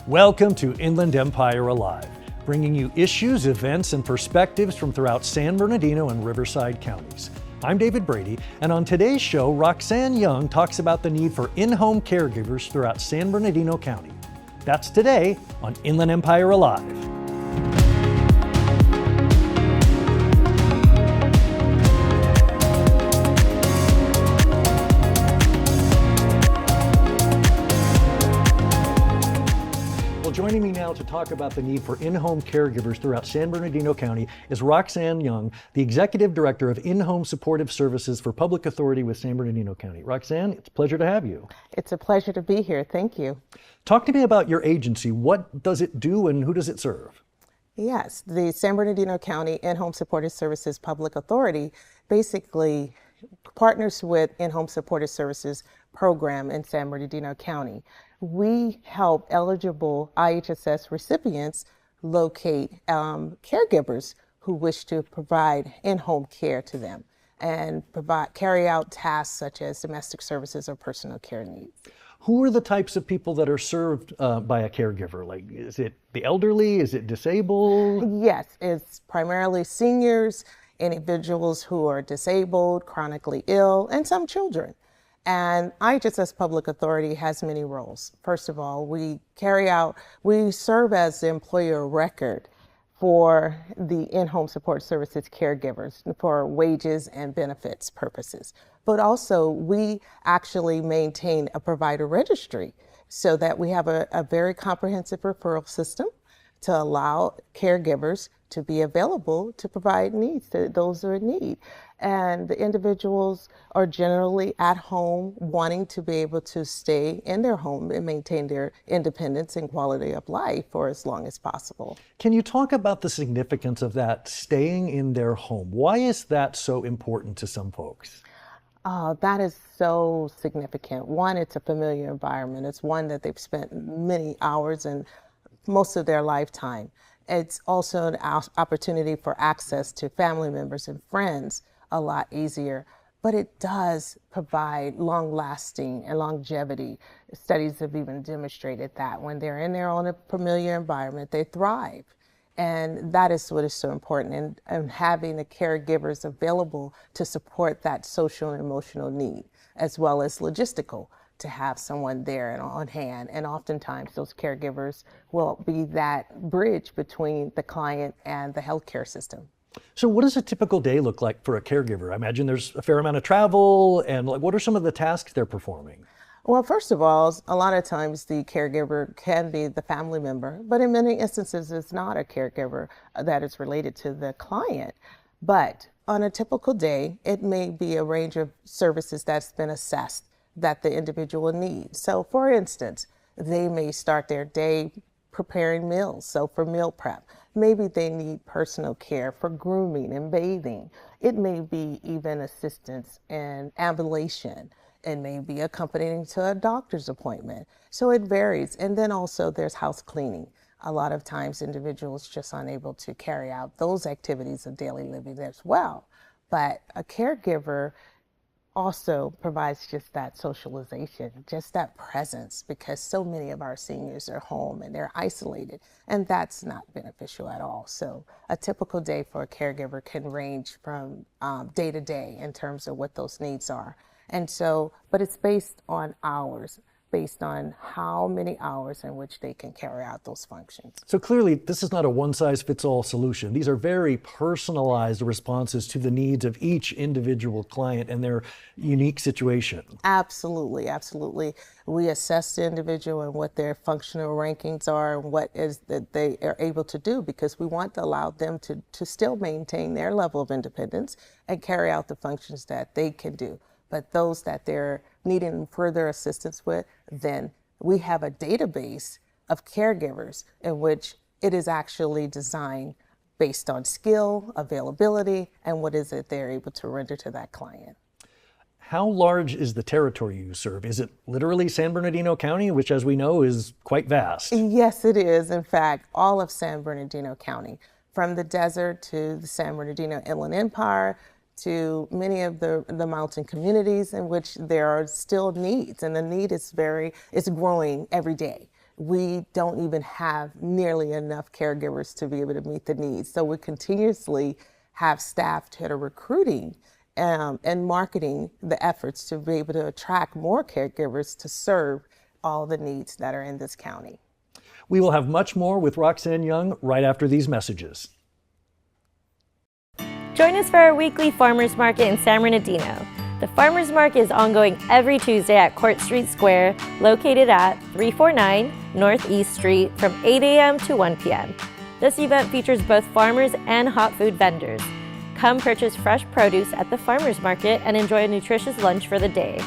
Welcome to Inland Empire Alive, bringing you issues, events, and perspectives from throughout San Bernardino and Riverside counties. I'm David Brady, and on today's show, Roxanne Young talks about the need for in-home caregivers throughout San Bernardino County. That's today on Inland Empire Alive. Joining me now to talk about the need for in-home caregivers throughout San Bernardino County is Roxanne Young, the Executive Director of In-Home Supportive Services for Public Authority with San Bernardino County. Roxanne, it's a pleasure to have you. It's a pleasure to be here. Thank you. Talk to me about your agency. What does it do and who does it serve? Yes, the San Bernardino County In-Home Supportive Services Public Authority basically partners with In-Home Supportive Services program in San Bernardino County. We help eligible IHSS recipients locate caregivers who wish to provide in-home care to them and carry out tasks such as domestic services or personal care needs. Who are the types of people that are served by a caregiver? Like, is it the elderly? Is it disabled? Yes, it's primarily seniors, individuals who are disabled, chronically ill, and some children. And IHSS Public Authority has many roles. First of all, we serve as the employer of record for the in-home support services caregivers for wages and benefits purposes. But also we actually maintain a provider registry so that we have a very comprehensive referral system to allow caregivers to be available to provide needs to those who are in need. And the individuals are generally at home wanting to be able to stay in their home and maintain their independence and quality of life for as long as possible. Can you talk about the significance of that staying in their home? Why is that so important to some folks? That is so significant. One, it's a familiar environment. It's one that they've spent many hours and most of their lifetime. It's also an opportunity for access to family members and friends a lot easier, but it does provide long-lasting and longevity. Studies have even demonstrated that when they're in their own familiar environment, they thrive. And that is what is so important, and having the caregivers available to support that social and emotional need, as well as logistical, to have someone there and on hand. And oftentimes those caregivers will be that bridge between the client and the healthcare system. So what does a typical day look like for a caregiver? I imagine there's a fair amount of travel, and what are some of the tasks they're performing? Well, first of all, a lot of times the caregiver can be the family member, but in many instances it's not a caregiver that is related to the client. But on a typical day, it may be a range of services that's been assessed that the individual needs. So for instance, they may start their day preparing meals. So for meal prep, maybe they need personal care for grooming and bathing. It may be even assistance in ambulation. It may be accompanying to a doctor's appointment. So it varies. And then also there's house cleaning. A lot of times individuals just unable to carry out those activities of daily living as well. But a caregiver also provides just that socialization, just that presence, because so many of our seniors are home and they're isolated, and that's not beneficial at all. So a typical day for a caregiver can range from day to day in terms of what those needs are. And so, but it's based on hours, based on how many hours in which they can carry out those functions. So clearly, this is not a one-size-fits-all solution. These are very personalized responses to the needs of each individual client and their unique situation. Absolutely, absolutely. We assess the individual and what their functional rankings are and what is that they are able to do, because we want to allow them to still maintain their level of independence and carry out the functions that they can do. But those that they're needing further assistance with, then we have a database of caregivers in which it is actually designed based on skill, availability, and what is it they're able to render to that client. How large is the territory you serve? Is it literally San Bernardino County, which as we know is quite vast? Yes, it is. In fact, all of San Bernardino County, from the desert to the San Bernardino Inland Empire, to many of the mountain communities in which there are still needs, and the need is growing every day. we don't even have nearly enough caregivers to be able to meet the needs. So we continuously have staff that are recruiting and marketing the efforts to be able to attract more caregivers to serve all the needs that are in this county. We will have much more with Roxanne Young right after these messages. Join us for our weekly farmers market in San Bernardino. The farmers market is ongoing every Tuesday at Court Street Square, located at 349 Northeast Street from 8 a.m. to 1 p.m. This event features both farmers and hot food vendors. Come purchase fresh produce at the farmers market and enjoy a nutritious lunch for the day.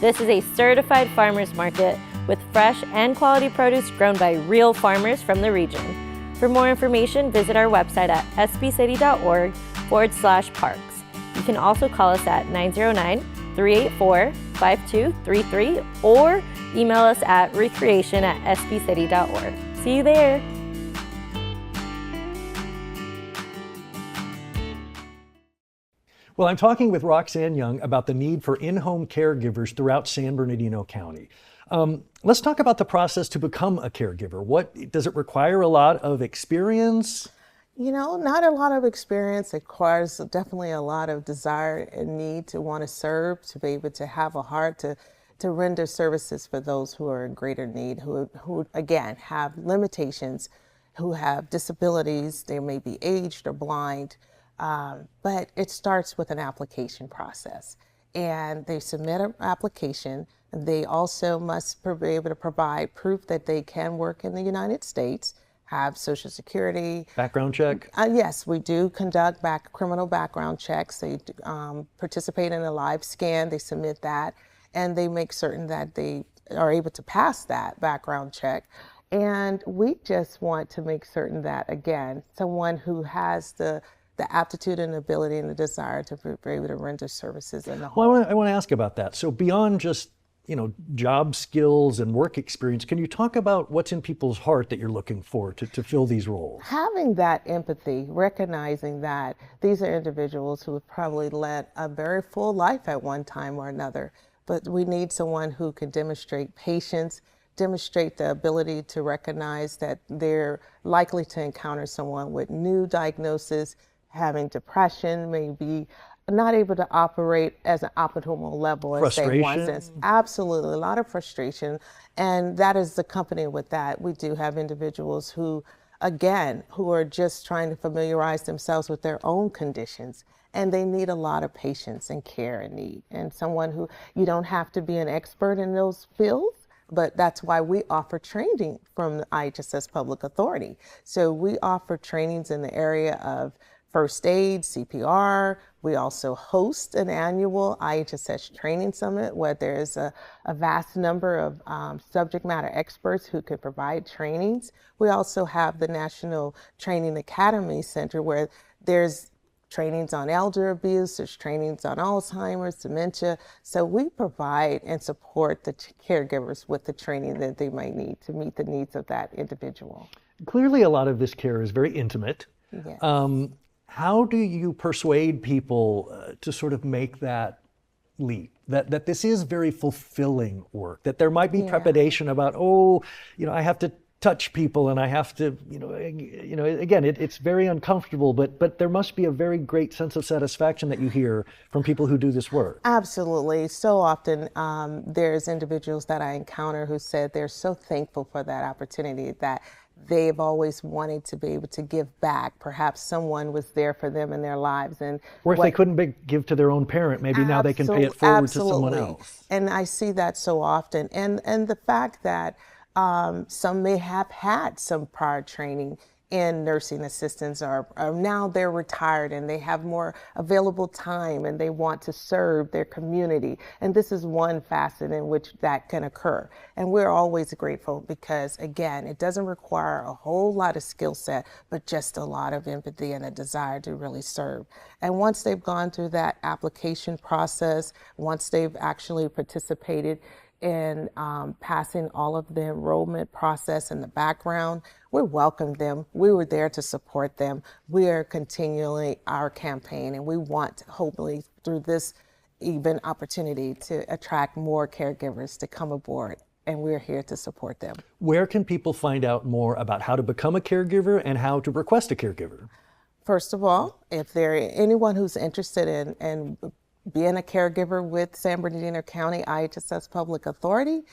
This is a certified farmers market with fresh and quality produce grown by real farmers from the region. For more information, visit our website at sbcity.org/parks. You can also call us at 909-384-5233 or email us at recreation@sbcity.org. See you there. Well, I'm talking with Roxanne Young about the need for in-home caregivers throughout San Bernardino County. Let's talk about the process to become a caregiver. What does it require? A lot of experience? You know, not a lot of experience. It requires definitely a lot of desire and need to want to serve, to be able to have a heart to render services for those who are in greater need, who again have limitations, who have disabilities. They may be aged or blind, but it starts with an application process. And they submit an application. They also must be able to provide proof that they can work in the United States, have Social Security. Background check? Yes, we do conduct criminal background checks. They participate in a live scan. They submit that, and they make certain that they are able to pass that background check. And we just want to make certain that, again, someone who has the aptitude and ability and the desire to be able to render services in the home. Well, I want to ask about that. So beyond just job skills and work experience, can you talk about what's in people's heart that you're looking for to fill these roles? Having that empathy, recognizing that these are individuals who have probably led a very full life at one time or another, but we need someone who can demonstrate patience, demonstrate the ability to recognize that they're likely to encounter someone with new diagnosis, having depression, maybe not able to operate as an optimal level as they once did. Absolutely, a lot of frustration, and that is accompanied with that. We do have individuals who, again, who are just trying to familiarize themselves with their own conditions, and they need a lot of patience and care and need. And someone who, you don't have to be an expert in those fields, but that's why we offer training from the IHSS Public Authority. So we offer trainings in the area of first aid, CPR. We also host an annual IHSS training summit where there's a vast number of subject matter experts who can provide trainings. We also have the National Training Academy Center where there's trainings on elder abuse, there's trainings on Alzheimer's, dementia. So we provide and support the caregivers with the training that they might need to meet the needs of that individual. Clearly, a lot of this care is very intimate. Yes. How do you persuade people to sort of make that leap, that this is very fulfilling work, that there might be trepidation about, I have to touch people and I have to, again, it's very uncomfortable, but there must be a very great sense of satisfaction that you hear from people who do this work. Absolutely. So often there's individuals that I encounter who said they're so thankful for that opportunity, that they've always wanted to be able to give back. Perhaps someone was there for them in their lives. Or if they couldn't give to their own parent, maybe now they can pay it forward to someone else. And I see that so often. And the fact that some may have had some prior training in nursing assistants, or now they're retired and they have more available time and they want to serve their community. And this is one facet in which that can occur. And we're always grateful because, again, it doesn't require a whole lot of skill set, but just a lot of empathy and a desire to really serve. And once they've gone through that application process, once they've actually participated in passing all of the enrollment process in the background, we welcome them. We were there to support them. We are continually our campaign, and we want, hopefully, through this even opportunity to attract more caregivers to come aboard and we're here to support them. Where can people find out more about how to become a caregiver and how to request a caregiver? First of all, if there anyone who's interested in being a caregiver with San Bernardino County IHSS Public Authority,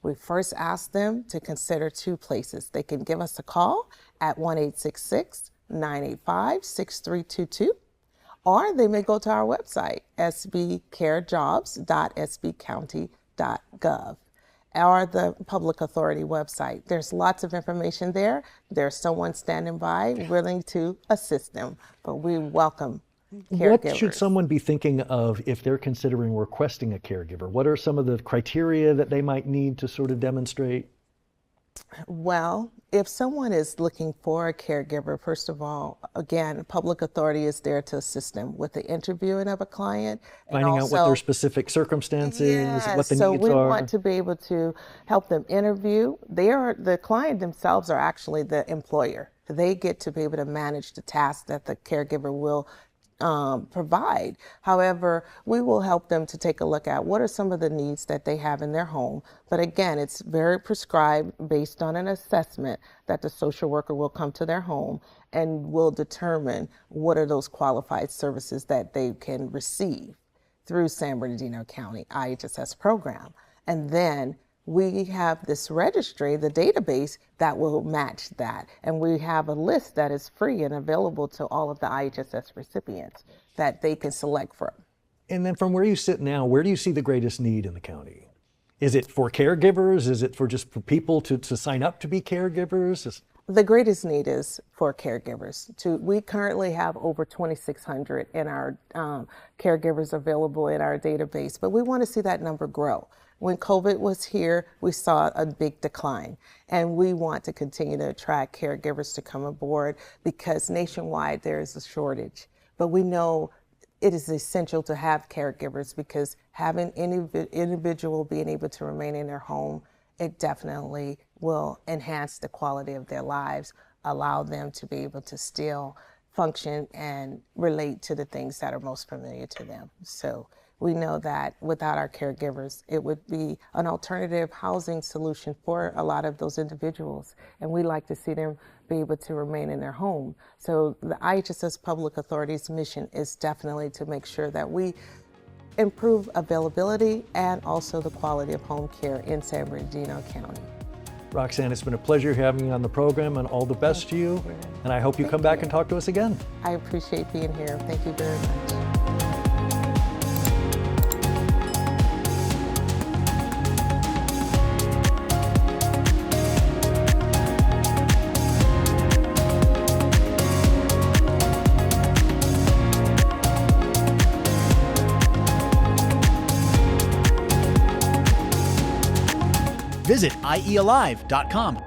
we first ask them to consider two places. They can give us a call at 1-866-985-6322, or they may go to our website, sbcarejobs.sbcounty.gov, or the Public Authority website. There's lots of information there. There's someone standing by willing to assist them, but we welcome caregivers. What should someone be thinking of if they're considering requesting a caregiver? What are some of the criteria that they might need to sort of demonstrate? Well, if someone is looking for a caregiver, first of all, again, Public Authority is there to assist them with the interviewing of a client. Finding out what their specific circumstances, what the so needs we are. want to be able to help them interview. The client themselves are actually the employer. They get to be able to manage the tasks that the caregiver will provide. However, we will help them to take a look at what are some of the needs that they have in their home. But again, it's very prescribed based on an assessment that the social worker will come to their home and will determine what are those qualified services that they can receive through San Bernardino County IHSS program. And then we have this registry, the database, that will match that. And we have a list that is free and available to all of the IHSS recipients that they can select from. And then from where you sit now, where do you see the greatest need in the county? Is it for caregivers? Is it for people to sign up to be caregivers? The greatest need is for caregivers. We currently have over 2,600 in our caregivers available in our database, but we want to see that number grow. When COVID was here, we saw a big decline, and we want to continue to attract caregivers to come aboard because nationwide there is a shortage. But we know it is essential to have caregivers because having any individual being able to remain in their home, it definitely will enhance the quality of their lives, allow them to be able to still function and relate to the things that are most familiar to them. So we know that without our caregivers, it would be an alternative housing solution for a lot of those individuals. And we like to see them be able to remain in their home. So the IHSS Public Authority's mission is definitely to make sure that we improve availability and also the quality of home care in San Bernardino County. Roxanne, it's been a pleasure having you on the program, and all the best to you. And I hope you come back and talk to us again. I appreciate being here. Thank you very much. Visit iealive.com.